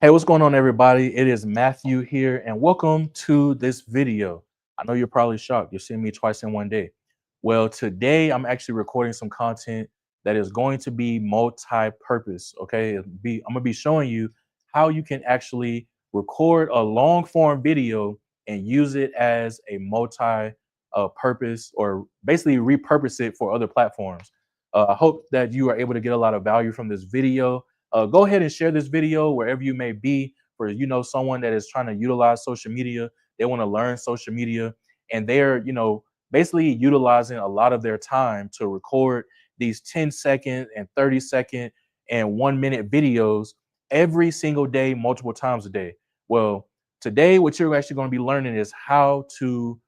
Hey, what's going on, everybody? It is Matthew here, and welcome to this video. I know you're probably shocked. You're seeing me twice in one day. Well, today I'm actually recording some content that is going to be multi-purpose. Okay, I'm gonna be showing you how you can actually record a long-form video and use it as a multi-purpose, or basically repurpose it for other platforms. I hope that you are able to get a lot of value from this video. Go ahead and share this video wherever you may be, for someone that is trying to utilize social media. They want to learn social media, and they're basically utilizing a lot of their time to record these 10-second and 30-second and 1 minute videos every single day, multiple times a day. Well, today what you're actually going to be learning is how to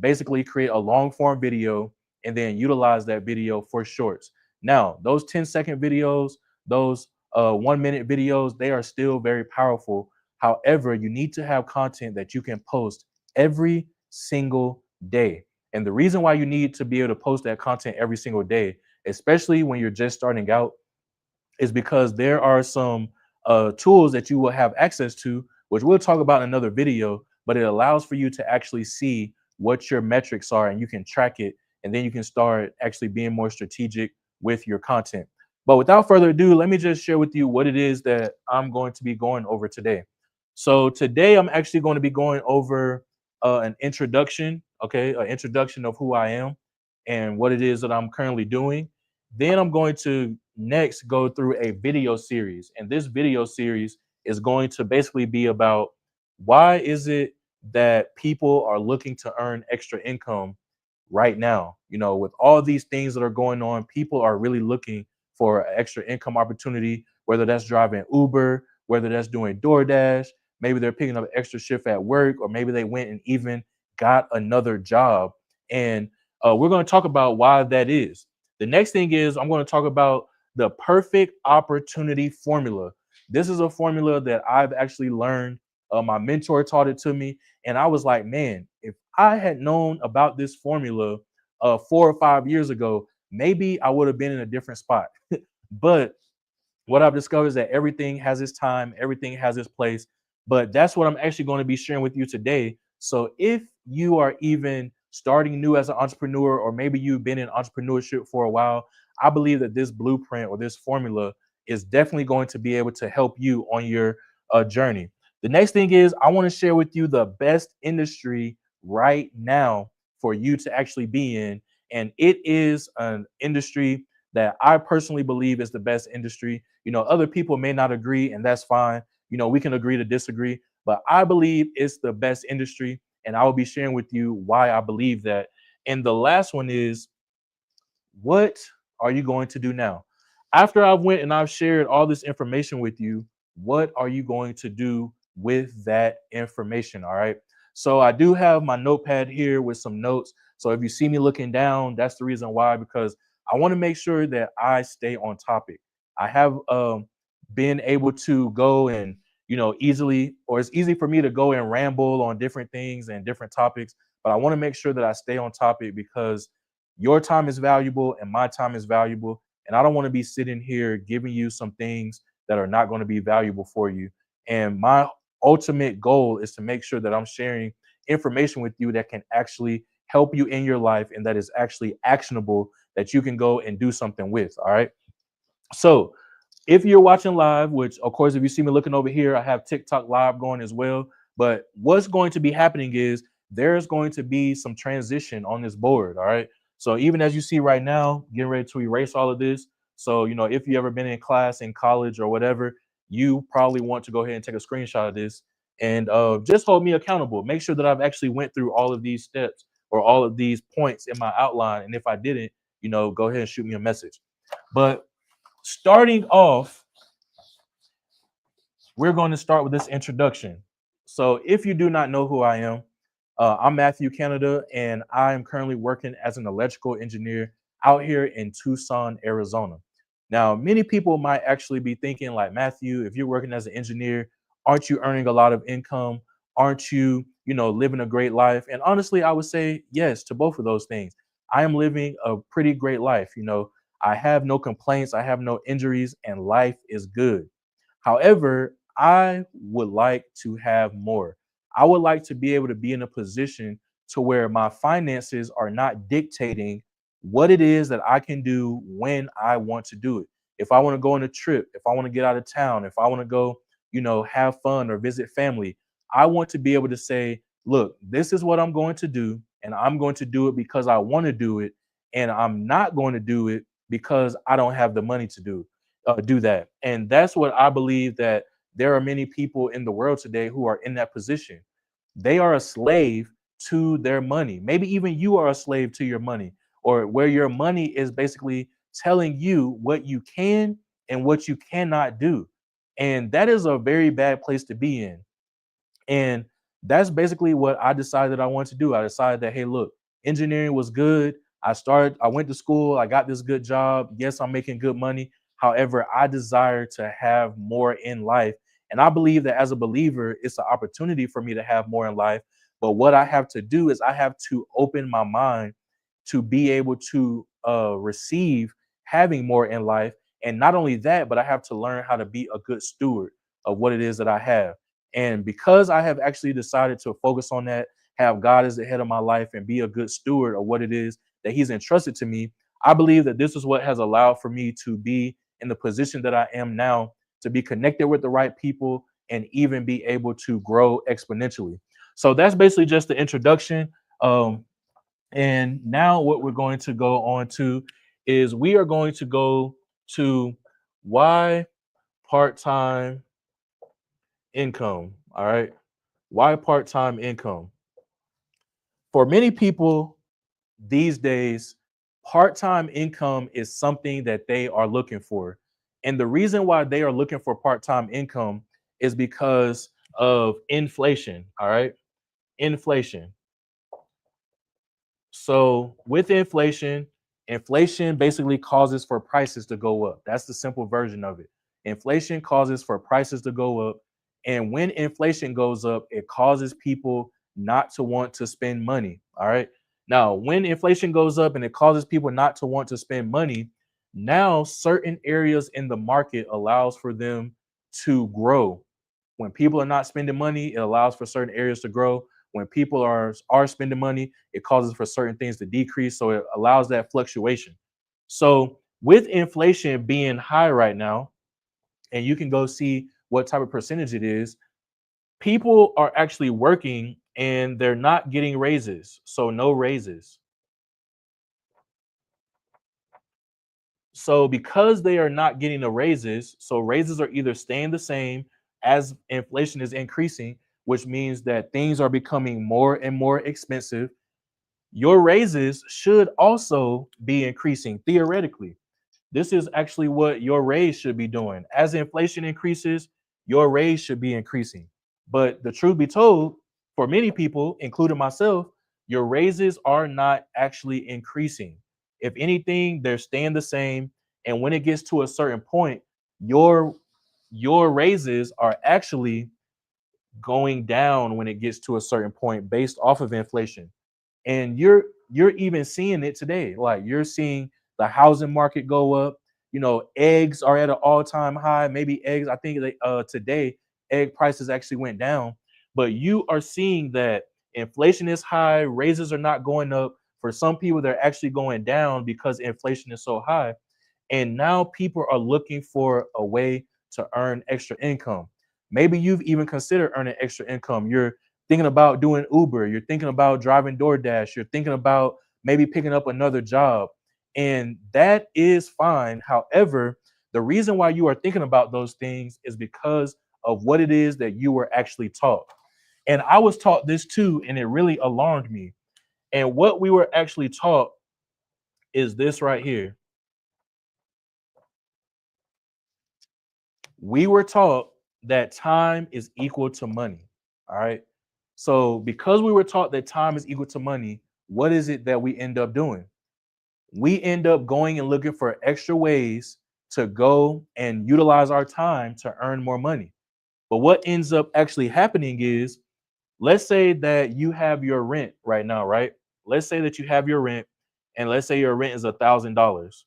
basically create a long form video and then utilize that video for shorts. Now, those 10-second videos, those 1 minute videos, they are still very powerful. However, you need to have content that you can post every single day. And the reason why you need to be able to post that content every single day, especially when you're just starting out, is because there are some tools that you will have access to, which we'll talk about in another video, but it allows for you to actually see what your metrics are and you can track it. And then you can start actually being more strategic with your content. But without further ado, let me just share with you what it is that I'm going to be going over today. So today I'm actually going to be going over an introduction, okay, an introduction of who I am and what it is that I'm currently doing. Then I'm going to next go through a video series. And this video series is going to basically be about why is it that people are looking to earn extra income right now? With all these things that are going on, people are really looking for an extra income opportunity, whether that's driving Uber, whether that's doing DoorDash, maybe they're picking up an extra shift at work, or maybe they went and even got another job. And we're going to talk about why that is. The next thing is I'm going to talk about the perfect opportunity formula. This is a formula that I've actually learned. My mentor taught it to me, and I was like, man, if I had known about this formula 4 or 5 years ago, maybe I would have been in a different spot. But what I've discovered is that everything has its time, everything has its place. But that's what I'm actually going to be sharing with you today. So if you are even starting new as an entrepreneur, or maybe you've been in entrepreneurship for a while, I believe that this blueprint or this formula is definitely going to be able to help you on your journey. The next thing is I want to share with you the best industry right now for you to actually be in. And it is an industry that I personally believe is the best industry. Other people may not agree, and that's fine. We can agree to disagree, but I believe it's the best industry, and I will be sharing with you why I believe that. And the last one is, what are you going to do now? After I've went and I've shared all this information with you, what are you going to do with that information? All right. So I do have my notepad here with some notes. So if you see me looking down, that's the reason why, because I want to make sure that I stay on topic. I have been able to go and, easily, or it's easy for me to go and ramble on different things and different topics, but I want to make sure that I stay on topic because your time is valuable and my time is valuable. And I don't want to be sitting here giving you some things that are not going to be valuable for you. And my ultimate goal is to make sure that I'm sharing information with you that can actually help you in your life and that is actually actionable, that you can go and do something with. All right. So if you're watching live, which of course, if you see me looking over here, I have TikTok live going as well. But what's going to be happening is there's going to be some transition on this board. All right. So even as you see right now, getting ready to erase all of this. So, if you ever been in class in college or whatever, you probably want to go ahead and take a screenshot of this and just hold me accountable. Make sure that I've actually went through all of these steps or all of these points in my outline. And if I didn't, go ahead and shoot me a message. But starting off, we're going to start with this introduction. So if you do not know who I am, I'm Matthew Canada, and I am currently working as an electrical engineer out here in Tucson, Arizona. Now, many people might actually be thinking like, Matthew, if you're working as an engineer, aren't you earning a lot of income? Aren't you, living a great life? And honestly, I would say yes to both of those things. I am living a pretty great life. I have no complaints, I have no injuries, and life is good. However, I would like to have more. I would like to be able to be in a position to where my finances are not dictating what it is that I can do when I want to do it. If I want to go on a trip, if I want to get out of town, if I want to go, have fun or visit family, I want to be able to say, look, this is what I'm going to do, and I'm going to do it because I want to do it, and I'm not going to do it because I don't have the money to do that. And that's what I believe, that there are many people in the world today who are in that position. They are a slave to their money. Maybe even you are a slave to your money, or where your money is basically telling you what you can and what you cannot do. And that is a very bad place to be in. And that's basically what I decided I wanted to do. I decided that, hey, look, engineering was good. I went to school, I got this good job. Yes, I'm making good money. However, I desire to have more in life. And I believe that as a believer, it's an opportunity for me to have more in life. But what I have to do is I have to open my mind to be able to receive having more in life. And not only that, but I have to learn how to be a good steward of what it is that I have. And because I have actually decided to focus on that, have God as the head of my life, and be a good steward of what it is that He's entrusted to me, I believe that this is what has allowed for me to be in the position that I am now, to be connected with the right people and even be able to grow exponentially. So that's basically just the introduction. And now what we're going to go on to is we are going to go to why part-time income. All right. Why part-time income? For many people these days, part-time income is something that they are looking for. And the reason why they are looking for part-time income is because of inflation. All right. Inflation. So with inflation, inflation basically causes for prices to go up. That's the simple version of it. Inflation causes for prices to go up. And when inflation goes up, it causes people not to want to spend money. All right. Now, when inflation goes up and it causes people not to want to spend money, now certain areas in the market allows for them to grow. When people are not spending money, it allows for certain areas to grow. When people are spending money, it causes for certain things to decrease. So it allows that fluctuation. So with inflation being high right now, and you can go see what type of percentage it is, people are actually working and they're not getting raises. So no raises. So because they are not getting the raises, so raises are either staying the same as inflation is increasing, which means that things are becoming more and more expensive. Your raises should also be increasing theoretically. This is actually what your raise should be doing. As inflation increases, your raise should be increasing. But the truth be told, for many people, including myself, your raises are not actually increasing. If anything, they're staying the same. And when it gets to a certain point, your your raises are actually going down when it gets to a certain point based off of inflation. And you're even seeing it today. Like, you're seeing the housing market go up. Eggs are at an all-time high. Maybe eggs, I think today egg prices actually went down. But you are seeing that inflation is high, raises are not going up. For some people, they're actually going down because inflation is so high. And now people are looking for a way to earn extra income. Maybe you've even considered earning extra income. You're thinking about doing Uber, you're thinking about driving DoorDash, you're thinking about maybe picking up another job. And that is fine. However, the reason why you are thinking about those things is because of what it is that you were actually taught. And I was taught this too, and it really alarmed me. And what we were actually taught is this right here. We were taught that time is equal to money. All right. So, because we were taught that time is equal to money, what is it that we end up doing? We end up going and looking for extra ways to go and utilize our time to earn more money. But what ends up actually happening is, let's say that you have your rent right now, right? Let's say that you have your rent, and let's say your rent is $1,000.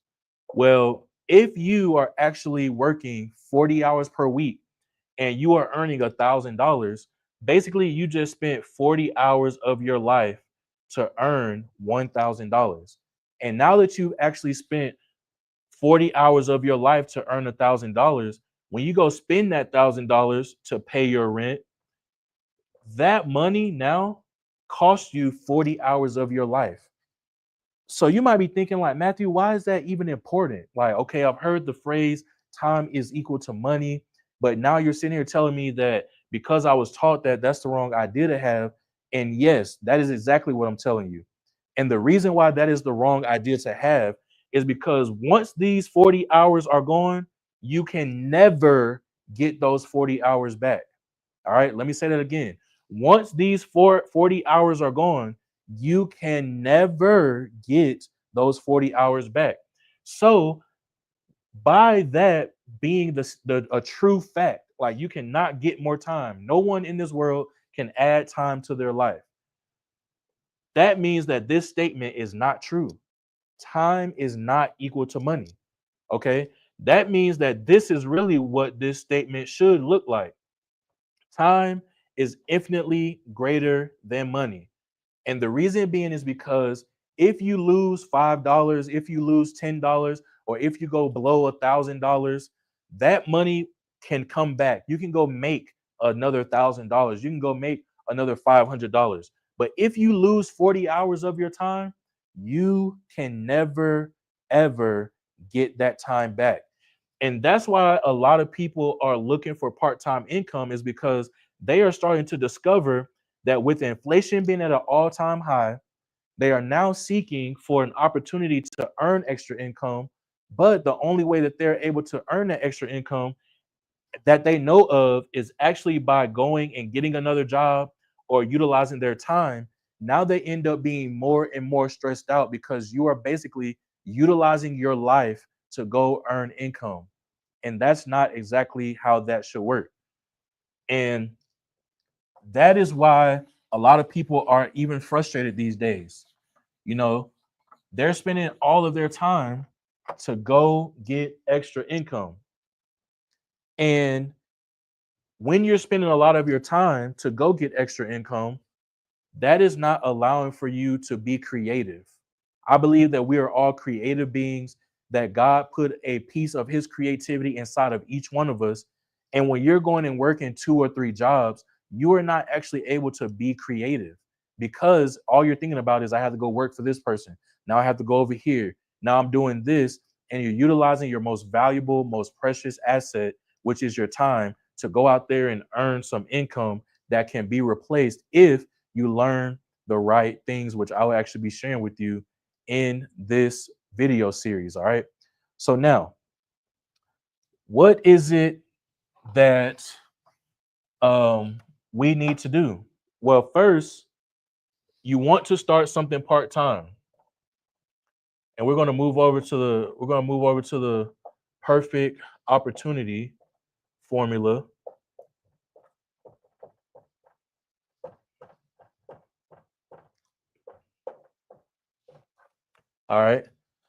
Well, if you are actually working 40 hours per week, and you are earning $1,000, basically you just spent 40 hours of your life to earn $1,000. And now that you've actually spent 40 hours of your life to earn $1,000, when you go spend that $1,000 to pay your rent, that money now costs you 40 hours of your life. So you might be thinking, like, Matthew, why is that even important? Like, okay, I've heard the phrase time is equal to money, but now you're sitting here telling me that because I was taught that that's the wrong idea to have. And yes, that is exactly what I'm telling you. And the reason why that is the wrong idea to have is because once these 40 hours are gone, you can never get those 40 hours back. All right, let me say that again. Once these 40 hours are gone, you can never get those 40 hours back. So, by that being the a true fact, like you cannot get more time. No one in this world can add time to their life. That means that this statement is not true. Time is not equal to money. Okay? That means that this is really what this statement should look like. Time is infinitely greater than money. And the reason being is because if you lose $5, if you lose $10, or if you go below $1,000, that money can come back. You can go make another $1,000. You can go make another $500. But if you lose 40 hours of your time, you can never, ever get that time back. And that's why a lot of people are looking for part-time income, is because they are starting to discover that with inflation being at an all-time high, they are now seeking for an opportunity to earn extra income. But the only way that they're able to earn that extra income that they know of is actually by going and getting another job or utilizing their time. Now they end up being more and more stressed out because you are basically utilizing your life to go earn income. And that's not exactly how that should work. And that is why a lot of people are even frustrated these days. You know, they're spending all of their time to go get extra income. And when you're spending a lot of your time to go get extra income, that is not allowing for you to be creative. I believe that we are all creative beings, that God put a piece of his creativity inside of each one of us. And when you're going and working 2 or 3 jobs, you are not actually able to be creative because all you're thinking about is, I have to go work for this person. Now I have to go over here. Now I'm doing this. And you're utilizing your most valuable, most precious asset, which is your time, to go out there and earn some income that can be replaced if you learn the right things, which I will actually be sharing with you in this video series. All right. So now, what is it that we need to do? Well, first, you want to start something part-time. And we're going to move over to the perfect opportunity formula. All right.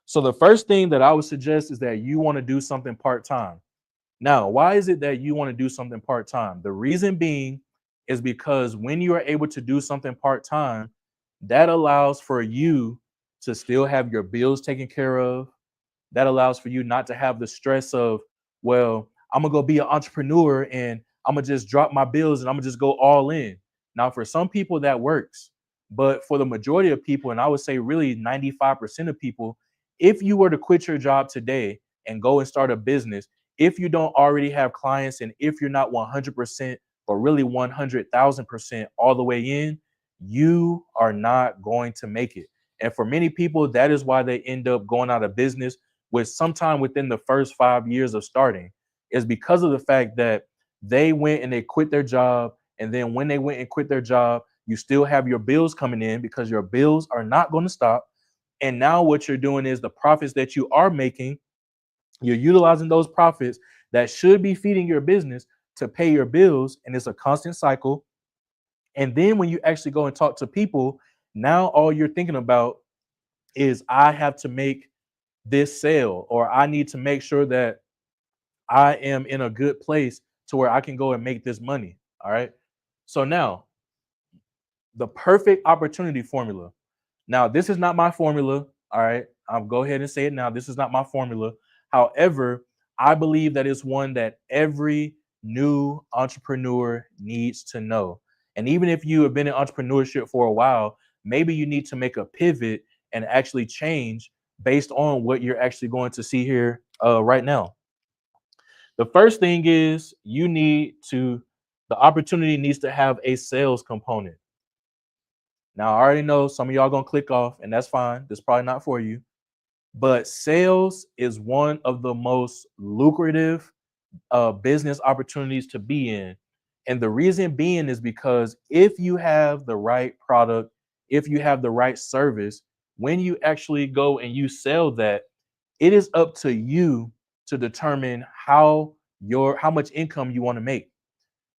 So the first thing that I would suggest is that you want to do something part-time. Now, why is it that you want to do something part-time? The reason being is because when you are able to do something part-time, that allows for you to still have your bills taken care of. That allows for you not to have the stress of, well, I'm gonna go be an entrepreneur and I'm gonna just drop my bills and I'm gonna just go all in. Now, for some people that works, but for the majority of people, and I would say really 95% of people, if you were to quit your job today and go and start a business, if you don't already have clients and if you're not 100% or really 100,000% all the way in, you are not going to make it. And for many people, that is why they end up going out of business with sometime within the first 5 years of starting, is because of the fact that they went and they quit their job. And then when they went and quit their job, you still have your bills coming in because your bills are not going to stop. And now what you're doing is the profits that you are making, you're utilizing those profits that should be feeding your business to pay your bills. And it's a constant cycle. And then when you actually go and talk to people, now all you're thinking about is, I have to make this sale, or I need to make sure that I am in a good place to to where I can go and make this money. All right. So now the perfect opportunity formula. Now, this is not my formula. All right. I'll go ahead and say it now. This is not my formula. However, I believe that it's one that every new entrepreneur needs to know. And even if you have been in entrepreneurship for a while, maybe you need to make a pivot and actually change based on what you're actually going to see here right now. The first thing is the opportunity needs to have a sales component. Now, I already know some of y'all gonna click off, and that's fine. This is probably not for you. But sales is one of the most lucrative business opportunities to be in. And the reason being is because if you have the right product, if you have the right service, when you actually go and you sell that, it is up to you to determine how much income you want to make.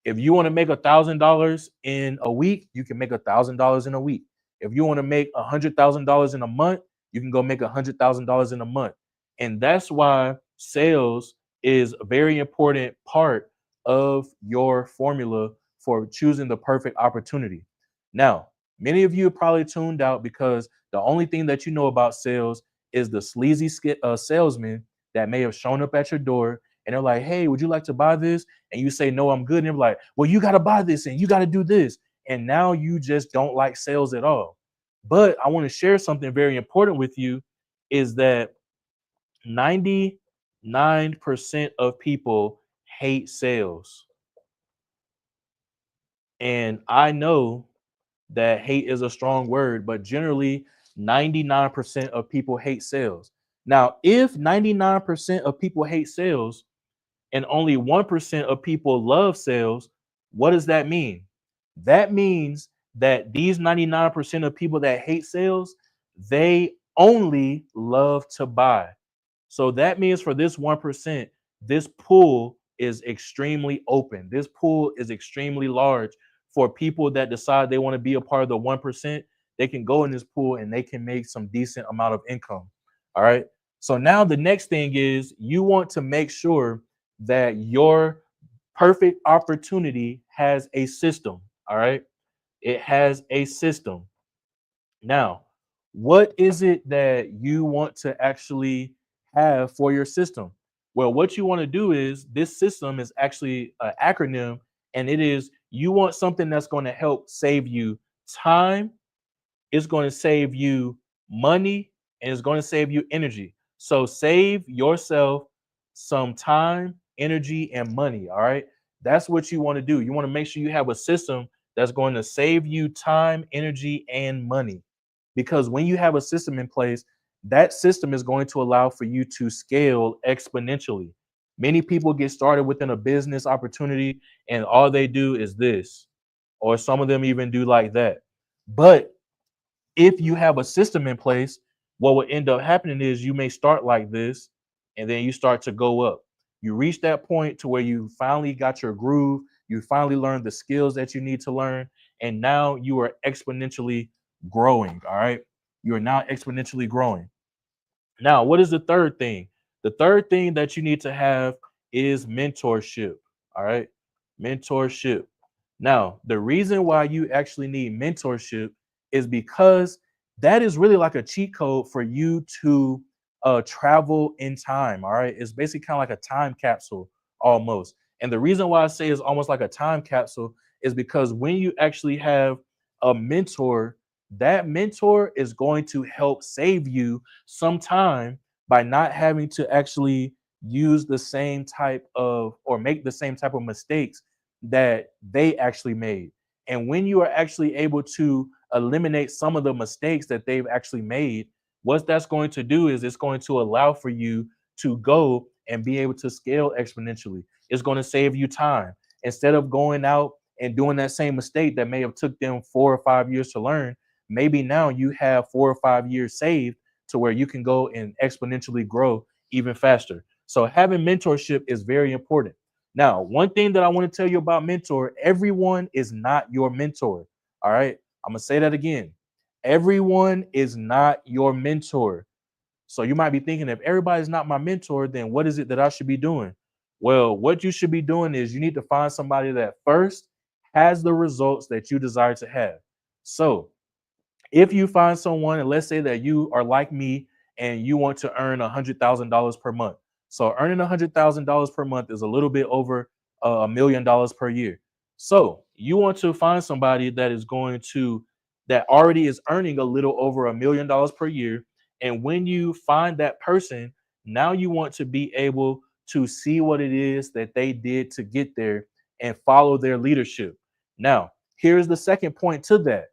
If you want to make $1,000 in a week, you can make $1,000 in a week. If you want to make $100,000 in a month, you can go make $100,000 in a month. And that's why sales is a very important part of your formula for choosing the perfect opportunity. Now, many of you are probably tuned out because the only thing that you know about sales is the sleazy salesman that may have shown up at your door and they're like, "Hey, would you like to buy this?" And you say, "No, I'm good." And they're like, "Well, you got to buy this and you got to do this." And now you just don't like sales at all. But I want to share something very important with you is that 99% of people hate sales. And I know that hate is a strong word, but generally 99% of people hate sales. Now, if 99% of people hate sales, and only 1% of people love sales, what does that mean? That means that these 99% of people that hate sales, they only love to buy. So that means for this 1%, this pool is extremely open. This pool is extremely large for people that decide they want to be a part of the 1%. They can go in this pool and they can make some decent amount of income. All right. So now the next thing is you want to make sure that your perfect opportunity has a system. All right. It has a system. Now, what is it that you want to actually have for your system? Well, what you want to do is this system is actually an acronym, and it is you want something that's going to help save you time, it's going to save you money, and it's going to save you energy. So save yourself some time, energy, and money. All right. That's what you want to do. You want to make sure you have a system that's going to save you time, energy, and money. Because when you have a system in place, that system is going to allow for you to scale exponentially. Many people get started within a business opportunity and all they do is this, or some of them even do like that. But if you have a system in place, what will end up happening is you may start like this and then you start to go up. You reach that point to where you finally got your groove, you finally learned the skills that you need to learn, and now you are exponentially growing. All right. You are now exponentially growing. Now, what is the third thing? The third thing that you need to have is mentorship. All right. Mentorship. Now, the reason why you actually need mentorship is because that is really like a cheat code for you to travel in time. All right. It's basically kind of like a time capsule almost. And the reason why I say it's almost like a time capsule is because when you actually have a mentor, that mentor is going to help save you some time by not having to actually use the same type of or make the same type of mistakes that they actually made. And when you are actually able to eliminate some of the mistakes that they've actually made, what that's going to do is it's going to allow for you to go and be able to scale exponentially. It's going to save you time. Instead of going out and doing that same mistake that may have took them 4 or 5 years to learn, maybe now you have 4 or 5 years saved to where you can go and exponentially grow even faster. So having mentorship is very important. Now, one thing that I want to tell you about mentor, everyone is not your mentor. All right. I'm going to say that again. Everyone is not your mentor. So you might be thinking, if everybody's not my mentor, then what is it that I should be doing? Well, what you should be doing is you need to find somebody that first has the results that you desire to have. So if you find someone, and let's say that you are like me and you want to earn $100,000 per month. So earning $100,000 per month is a little bit over $1 million per year. So you want to find somebody that is going to that already is earning a little over $1 million per year. And when you find that person, now you want to be able to see what it is that they did to get there and follow their leadership. Now, here's the second point to that.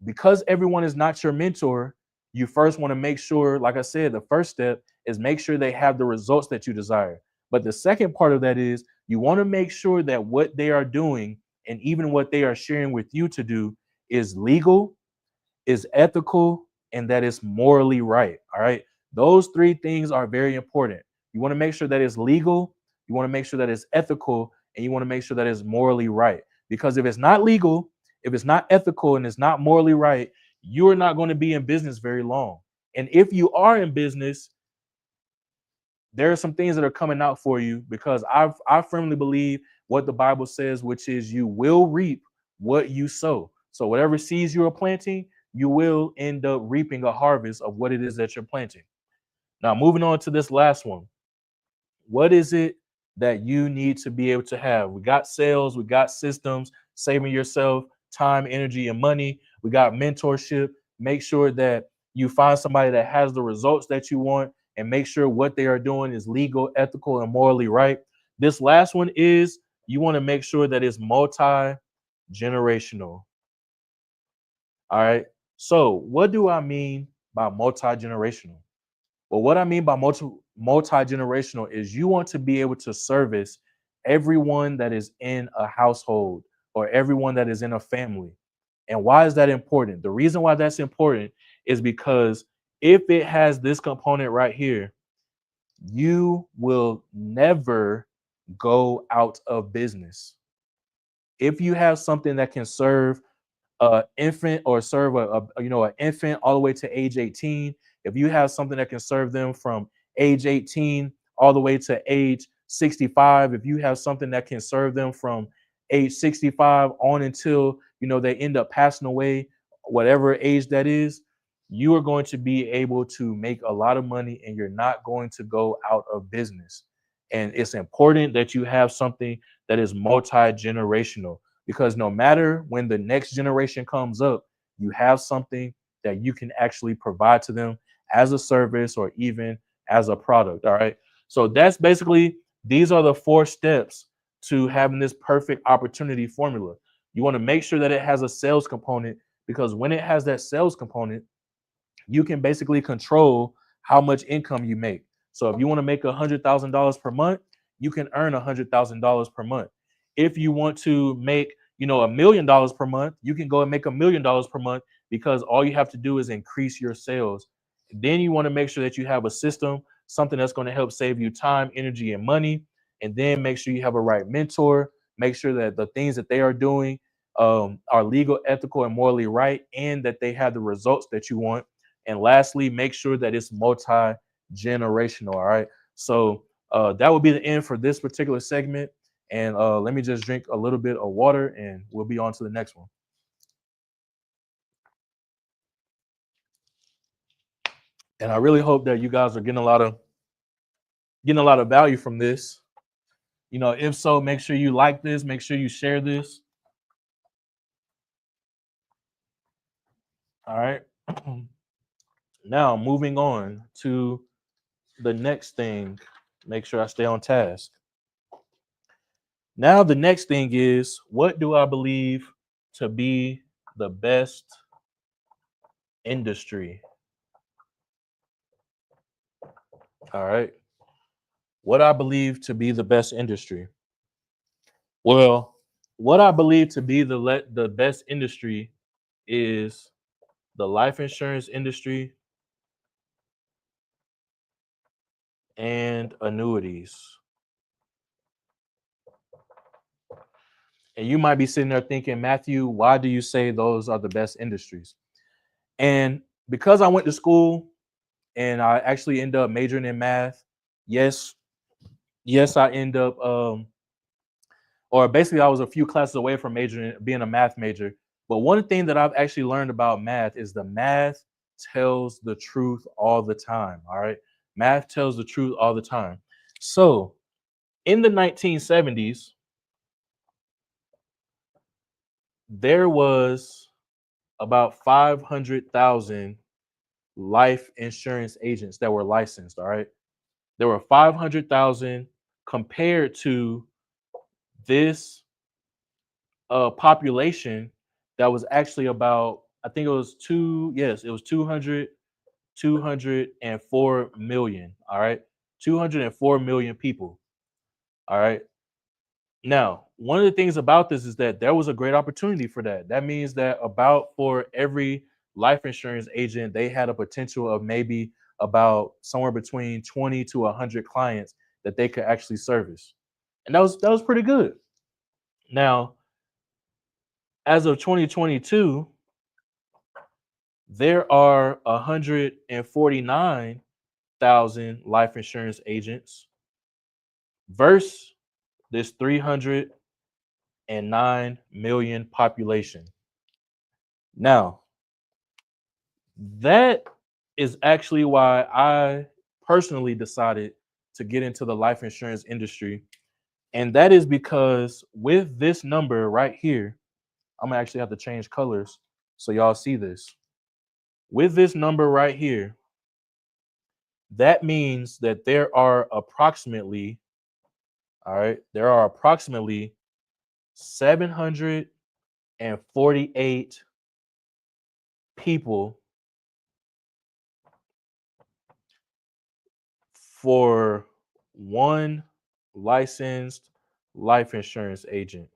Because everyone is not your mentor, you first want to make sure, like I said, the first step is make sure they have the results that you desire. But the second part of that is you want to make sure that what they are doing and even what they are sharing with you to do is legal, is ethical, and that is morally right. All right. Those three things are very important. You want to make sure that it's legal, you want to make sure that it's ethical, and you want to make sure that it's morally right. Because if it's not legal, if it's not ethical, and it's not morally right, you're not going to be in business very long. And if you are in business, there are some things that are coming out for you because I firmly believe what the Bible says, which is you will reap what you sow. So whatever seeds you are planting, you will end up reaping a harvest of what it is that you're planting. Now, moving on to this last one. What is it that you need to be able to have? We got sales, we got systems, saving yourself time, energy, and money. We got mentorship. Make sure that you find somebody that has the results that you want and make sure what they are doing is legal, ethical, and morally right. This last one is you want to make sure that it's multi generational. All right. So, what do I mean by multi generational? Well, what I mean by multi-generational is you want to be able to service everyone that is in a household or everyone that is in a family. And why is that important? The reason why that's important is because if it has this component right here, you will never go out of business. If you have something that can serve infant or serve an infant all the way to age 18, if you have something that can serve them from age 18 all the way to age 65, if you have something that can serve them from age 65 on until they end up passing away, whatever age that is, you are going to be able to make a lot of money and you're not going to go out of business. And it's important that you have something that is multi-generational because no matter when the next generation comes up, you have something that you can actually provide to them as a service or even as a product. All right. So that's basically, these are the 4 steps to having this perfect opportunity formula. You want to make sure that it has a sales component because when it has that sales component, you can basically control how much income you make. So if you want to make $100,000 per month, you can earn $100,000 per month. If you want to make, $1 million per month, you can go and make $1 million per month because all you have to do is increase your sales. Then you want to make sure that you have a system, something that's going to help save you time, energy, and money. And then make sure you have a right mentor. Make sure that the things that they are doing are legal, ethical, and morally right, and that they have the results that you want. And lastly, make sure that it's multi-generational. All right. So that will be the end for this particular segment. And let me just drink a little bit of water and we'll be on to the next one. And I really hope that you guys are getting a lot of value from this. If so, make sure you like this, make sure you share this. All right. Now moving on to the next thing. Make sure I stay on task. Now, the next thing is, what do I believe to be the best industry? All right. What I believe to be the best industry. Well, what I believe to be the best industry is the life insurance industry and annuities. And you might be sitting there thinking, Matthew, why do you say those are the best industries? And because I went to school and I actually ended up majoring in math, yes, yes, I end up or basically I was a few classes away from majoring being a math major. But one thing that I've actually learned about math is the math tells the truth all the time. All right. Math tells the truth all the time. So in the 1970s, there was about 500,000 life insurance agents that were licensed. All right. There were 500,000 compared to this population that was actually about, I think it was yes, it was 204 million. All right. 204 million people. All right. Now, one of the things about this is that there was a great opportunity for that. That means that about for every life insurance agent, they had a potential of maybe about somewhere between 20 to 100 clients that they could actually service. And that was pretty good. Now, as of 2022, there are 149,000 life insurance agents versus this 309 million population. Now, that is actually why I personally decided to get into the life insurance industry. And that is because with this number right here, I'm gonna actually have to change colors so y'all see this. With this number right here, that means that there are approximately, all right, there are approximately 748 people for one licensed life insurance agent.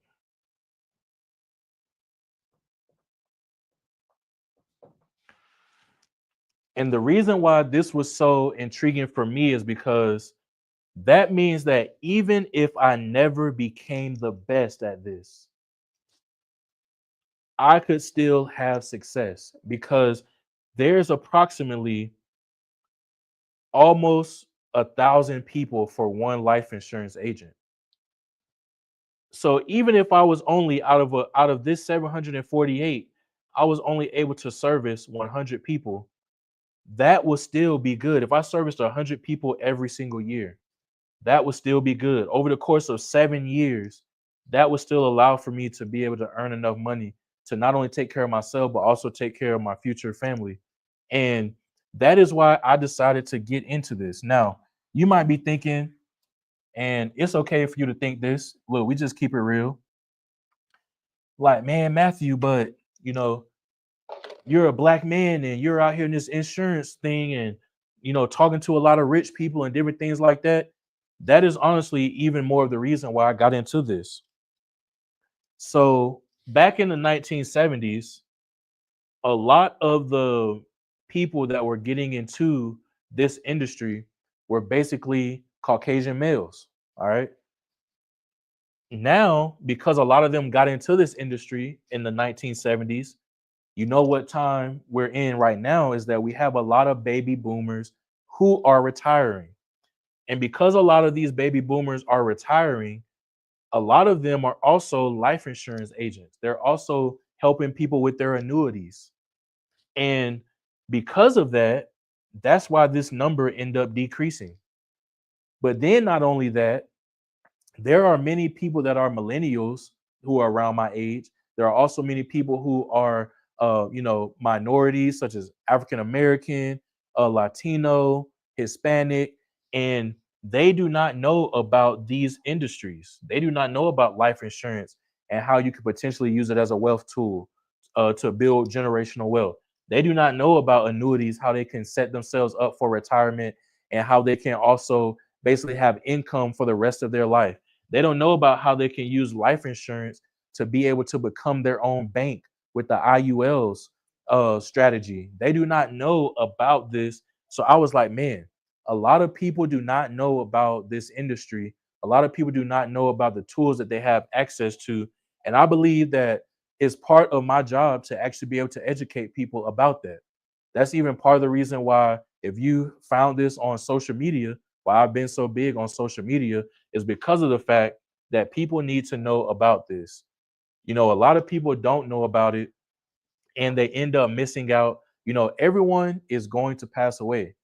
And the reason why this was so intriguing for me is because that means that even if I never became the best at this, I could still have success because there's approximately almost 1,000 people for one life insurance agent. So even if I was only out of this 748, I was only able to service 100 people, that would still be good. If I serviced 100 people every single year, that would still be good. Over the course of 7 years, that would still allow for me to be able to earn enough money to not only take care of myself, but also take care of my future family. And that is why I decided to get into this. Now, you might be thinking, and it's okay for you to think this. Look, we just keep it real. Like, man, Matthew, but you know, you're a black man and you're out here in this insurance thing and talking to a lot of rich people and different things like that. That is honestly even more of the reason why I got into this. So back in the 1970s, a lot of the people that were getting into this industry were basically Caucasian males. All right. Now, because a lot of them got into this industry in the 1970s, you know what time we're in right now is that we have a lot of baby boomers who are retiring. And because a lot of these baby boomers are retiring, a lot of them are also life insurance agents. They're also helping people with their annuities. And because of that, that's why this number ended up decreasing. But then not only that, there are many people that are millennials who are around my age. There are also many people who are, minorities such as African American, Latino, Hispanic, and they do not know about these industries. They do not know about life insurance and how you could potentially use it as a wealth tool to build generational wealth. They do not know about annuities, how they can set themselves up for retirement, and how they can also basically have income for the rest of their life. They don't know about how they can use life insurance to be able to become their own bank with the IULs strategy. They do not know about this. So I was like, man, a lot of people do not know about this industry. A lot of people do not know about the tools that they have access to. And I believe that it's part of my job to actually be able to educate people about that. That's even part of the reason why, if you found this on social media why I've been so big on social media is because of the fact that people need to know about this. You know, a lot of people don't know about it and they end up missing out. You know, everyone is going to pass away,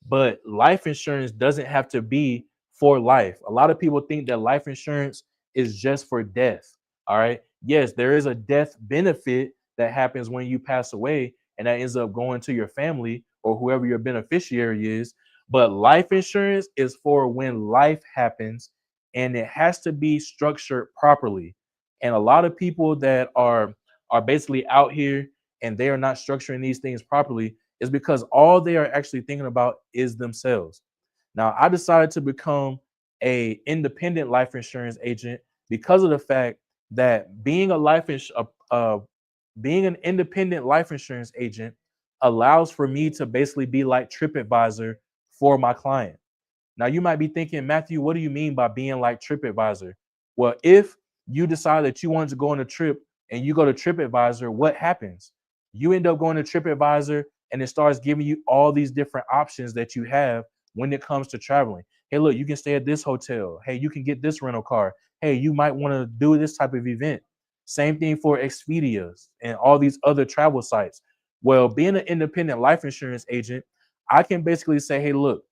but life insurance doesn't have to be for life. A lot of people think that life insurance is just for death. All right. Yes, there is a death benefit that happens when you pass away, and that ends up going to your family or whoever your beneficiary is. But life insurance is for when life happens, and it has to be structured properly. And a lot of people that are basically out here and they are not structuring these things properly is because all they are actually thinking about is themselves. Now, I decided to become a independent life insurance agent because of the fact that being an independent life insurance agent allows for me to basically be like TripAdvisor for my client. Now, you might be thinking, Matthew, what do you mean by being like TripAdvisor? Well, if you decide that you wanted to go on a trip and you go to TripAdvisor, what happens? You end up going to TripAdvisor and it starts giving you all these different options that you have when it comes to traveling. Hey, look, you can stay at this hotel. Hey, you can get this rental car. Hey, you might want to do this type of event. Same thing for Expedia and all these other travel sites. Well, being an independent life insurance agent, I can basically say, hey, look,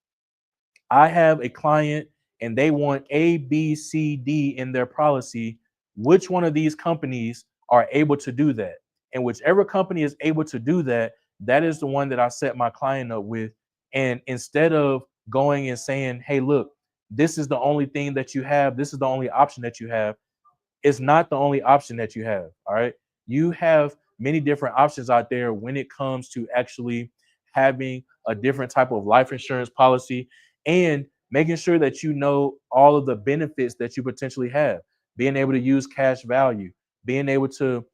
I have a client and they want A, B, C, D in their policy. Which one of these companies are able to do that? And whichever company is able to do that, that is the one that I set my client up with. And instead of going and saying, hey, look, this is the only thing that you have, this is the only option that you have, it's not the only option that you have. All right. You have many different options out there when it comes to actually having a different type of life insurance policy and making sure that you know all of the benefits that you potentially have. Being able to use cash value, being able to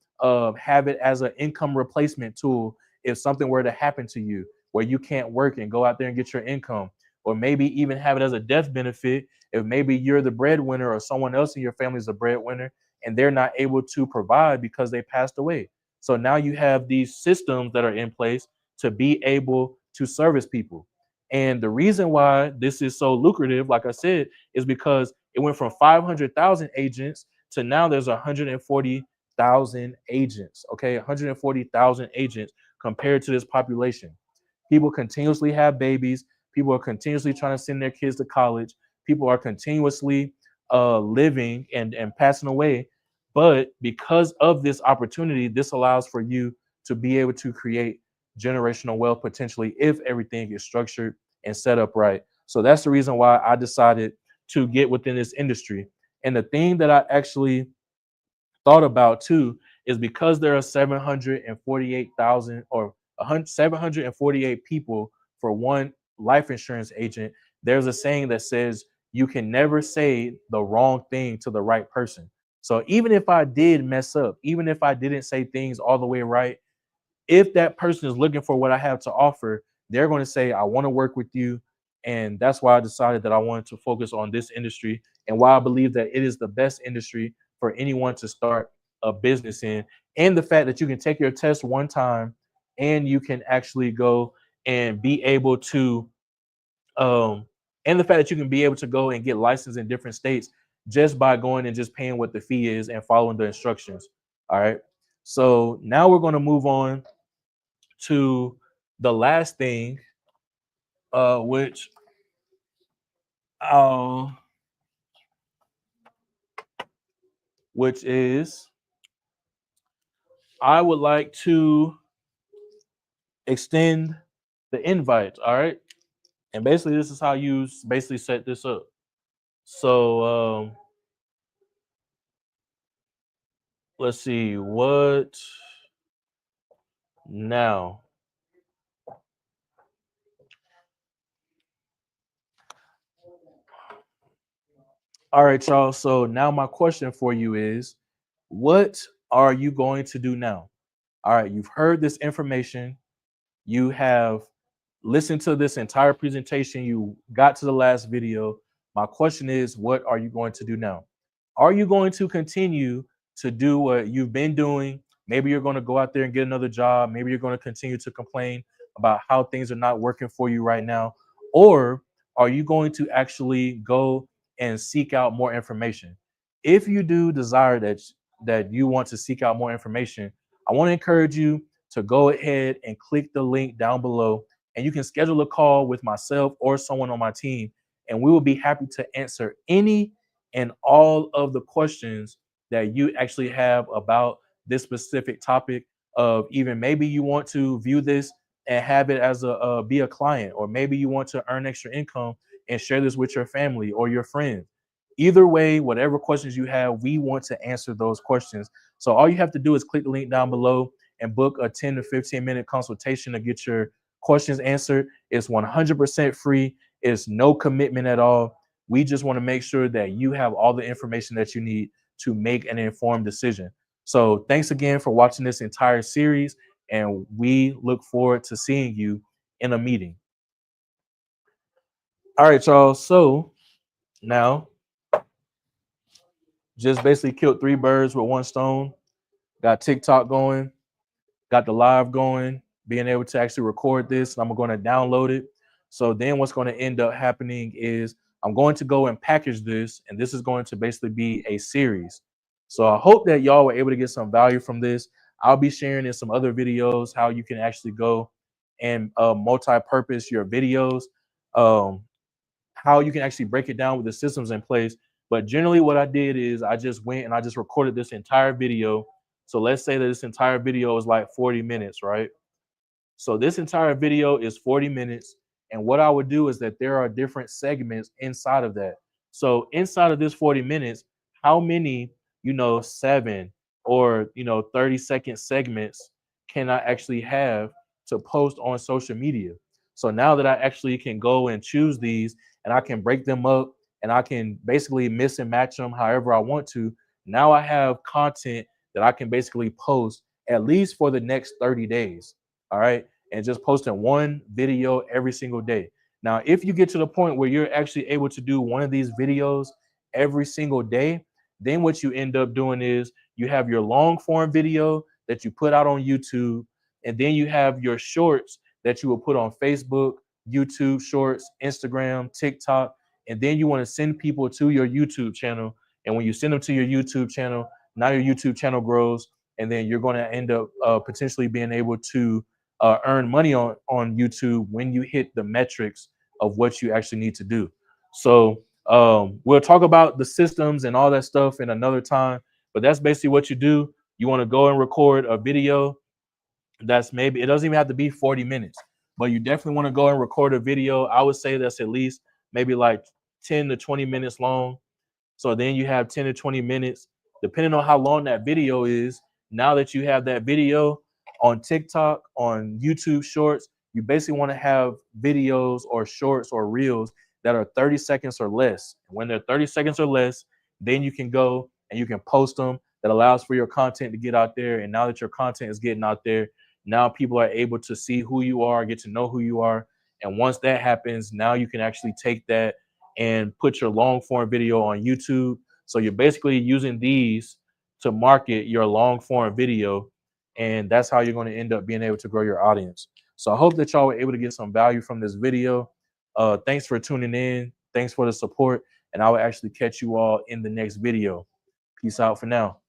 have it as an income replacement tool if something were to happen to you where you can't work and go out there and get your income, or maybe even have it as a death benefit if maybe you're the breadwinner or someone else in your family is a breadwinner and they're not able to provide because they passed away. So now you have these systems that are in place to be able to service people. And the reason why this is so lucrative, like I said, is because it went from 500,000 agents to now there's 140,000 agents. Okay, 140,000 agents compared to this population. People continuously have babies. People are continuously trying to send their kids to college. People are continuously living and passing away. But because of this opportunity, this allows for you to be able to create generational wealth potentially if everything is structured and set up right. So that's the reason why I decided to get within this industry. And the thing that I actually thought about too is because there are 748,000 or 748 people for one life insurance agent, there's a saying that says you can never say the wrong thing to the right person. So even if I did mess up, even if I didn't say things all the way right, if that person is looking for what I have to offer, they're going to say, I want to work with you. And that's why I decided that I wanted to focus on this industry and why I believe that it is the best industry for anyone to start a business in. And the fact that you can take your test one time and you can actually go and be able to, um, and the fact that you can be able to go and get licensed in different states just by going and just paying what the fee is and following the instructions. All right. So now we're going to move on to the last thing, which uh, which is I would like to extend the invite. All right, and basically this is how you basically set this up. So let's see what now. All right, y'all. So now my question for you is, what are you going to do now? All right, you've heard this information. You have listened to this entire presentation. You got to the last video. My question is, what are you going to do now? Are you going to continue to do what you've been doing? Maybe you're going to go out there and get another job. Maybe you're going to continue to complain about how things are not working for you right now. Or are you going to actually go and seek out more information? If you do desire that you want to seek out more information, I want to encourage you to go ahead and click the link down below, and you can schedule a call with myself or someone on my team, and we will be happy to answer any and all of the questions that you actually have about this specific topic. Of even maybe you want to view this and have it as a be a client, or maybe you want to earn extra income and share this with your family or your friends. Either way, whatever questions you have, we want to answer those questions. So all you have to do is click the link down below and book a 10 to 15-minute consultation to get your questions answered. It's 100% free. It's no commitment at all. We just want to make sure that you have all the information that you need to make an informed decision. So thanks again for watching this entire series, and we look forward to seeing you in a meeting. All right, y'all. So now, just basically killed 3 birds with 1 stone. Got TikTok going, got the live going, being able to actually record this. I'm going to download it. So then what's going to end up happening is I'm going to go and package this, and this is going to basically be a series. So I hope that y'all were able to get some value from this. I'll be sharing in some other videos how you can actually go and multi-purpose your videos, um, how you can actually break it down with the systems in place. But generally what I did is I just went and I just recorded this entire video. So let's say that this entire video is like 40 minutes, right? So this entire video is 40 minutes. And what I would do is that there are different segments inside of that. So inside of this 40 minutes, how many, 7 or, 30-second segments can I actually have to post on social media? So now that I actually can go and choose these, and I can break them up, and I can basically mix and match them however I want to, now I have content that I can basically post at least for the next 30 days. All right. And just posting one video every single day. Now, if you get to the point where you're actually able to do one of these videos every single day, then what you end up doing is you have your long form video that you put out on YouTube, and then you have your shorts that you will put on Facebook, YouTube Shorts, Instagram, TikTok, and then you want to send people to your YouTube channel. And when you send them to your YouTube channel, now your YouTube channel grows, and then you're going to end up potentially being able to earn money on YouTube when you hit the metrics of what you actually need to do. So we'll talk about the systems and all that stuff in another time, but that's basically what you do. You want to go and record a video that's, maybe it doesn't even have to be 40 minutes, but you definitely want to go and record a video. I would say that's at least maybe like 10 to 20 minutes long. So then you have 10 to 20 minutes, depending on how long that video is. Now that you have that video on TikTok, on YouTube Shorts, you basically want to have videos or shorts or reels that are 30 seconds or less. When they're 30 seconds or less, then you can go and you can post them. That allows for your content to get out there. And now that your content is getting out there, now people are able to see who you are, get to know who you are. And once that happens, now you can actually take that and put your long form video on YouTube. So you're basically using these to market your long form video. And that's how you're going to end up being able to grow your audience. So I hope that y'all were able to get some value from this video. Thanks for tuning in. Thanks for the support. And I will actually catch you all in the next video. Peace out for now.